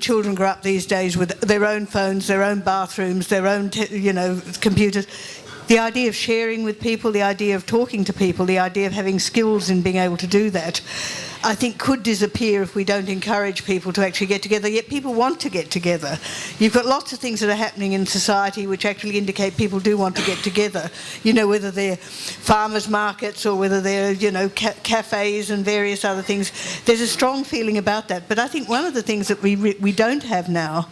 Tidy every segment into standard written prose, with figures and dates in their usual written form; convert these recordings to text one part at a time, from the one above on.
children grow up these days with their own phones, their own bathrooms, their own, computers. The idea of sharing with people, the idea of talking to people, the idea of having skills in being able to do that, I think could disappear if we don't encourage people to actually get together. Yet people want to get together. You've got lots of things that are happening in society which actually indicate people do want to get together. Whether they're farmers' markets or whether they're, cafes and various other things. There's a strong feeling about that. But I think one of the things that we don't have now,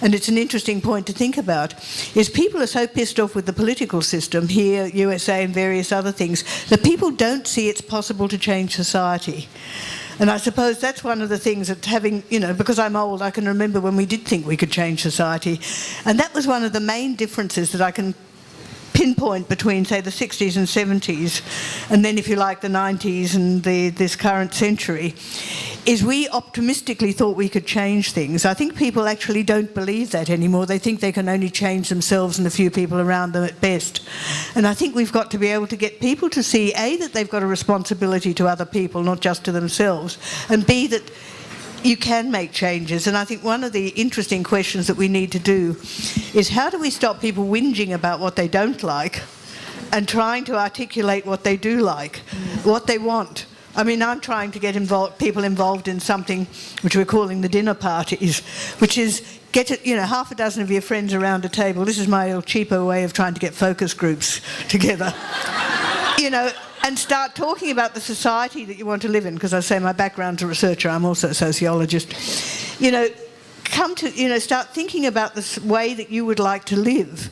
and it's an interesting point to think about, is people are so pissed off with the political system here, USA and various other things, that people don't see it's possible to change society. And I suppose that's one of the things that having, because I'm old, I can remember when we did think we could change society. And that was one of the main differences that I can pinpoint between, say, the 60s and 70s, and then, if you like, the 90s and this current century, is we optimistically thought we could change things. I think people actually don't believe that anymore. They think they can only change themselves and a few people around them at best. And I think we've got to be able to get people to see, A, that they've got a responsibility to other people, not just to themselves, and B, that you can make changes. And I think one of the interesting questions that we need to do is, how do we stop people whinging about what they don't like and trying to articulate what they do like, what they want? I mean, I'm trying to get people involved in something which we're calling the dinner parties, which is get half a dozen of your friends around a table. This is my old cheapo way of trying to get focus groups together. And start talking about the society that you want to live in, because I say my background's a researcher, I'm also a sociologist. Start thinking about the way that you would like to live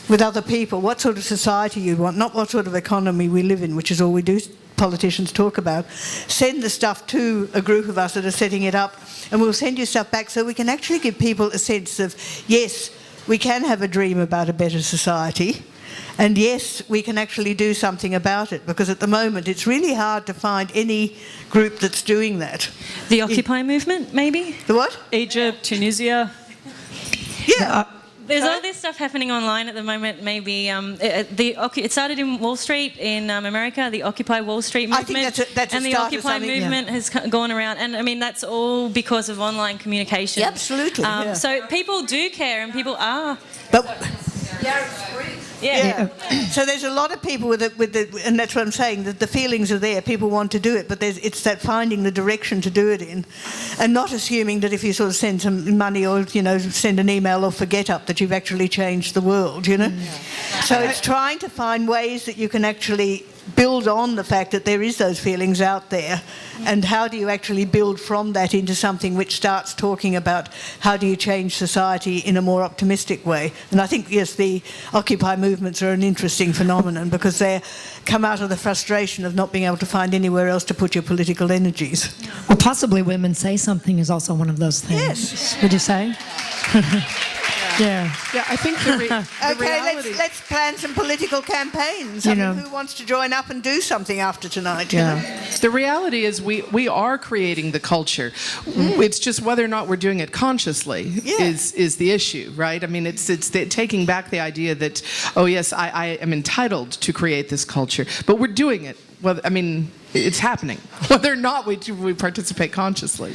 with other people, what sort of society you want, not what sort of economy we live in, which is all we do, politicians talk about. Send the stuff to a group of us that are setting it up, and we'll send you stuff back so we can actually give people a sense of, yes, we can have a dream about a better society. And yes, we can actually do something about it, because at the moment it's really hard to find any group that's doing that. The Occupy movement, maybe? The what? Egypt, Tunisia. Yeah. There's all this stuff happening online at the moment. Maybe it started in Wall Street in America, the Occupy Wall Street movement. I think that's a and the start of Occupy something, movement has gone around, and I mean that's all because of online communication. Yeah, absolutely. So people do care, and people are. But Yeah. So there's a lot of people and that's what I'm saying, that the feelings are there, people want to do it, but it's that finding the direction to do it in, and not assuming that if you sort of send some money or, send an email or forget up, that you've actually changed the world, So it's trying to find ways that you can actually build on the fact that there is those feelings out there, and how do you actually build from that into something which starts talking about how do you change society in a more optimistic way. And I think, yes, the Occupy movements are an interesting phenomenon, because they come out of the frustration of not being able to find anywhere else to put your political energies. Well, possibly Women Say Something is also one of those things. Yes. Would you say? Yeah. Yeah, I think the reality... let's plan some political campaigns. Who wants to join up and do something after tonight? The reality is we are creating the culture. It's just whether or not we're doing it consciously is the issue, right? I mean, it's taking back the idea that, oh yes, I am entitled to create this culture, but we're doing it. Well, I mean, it's happening, whether or not we participate consciously.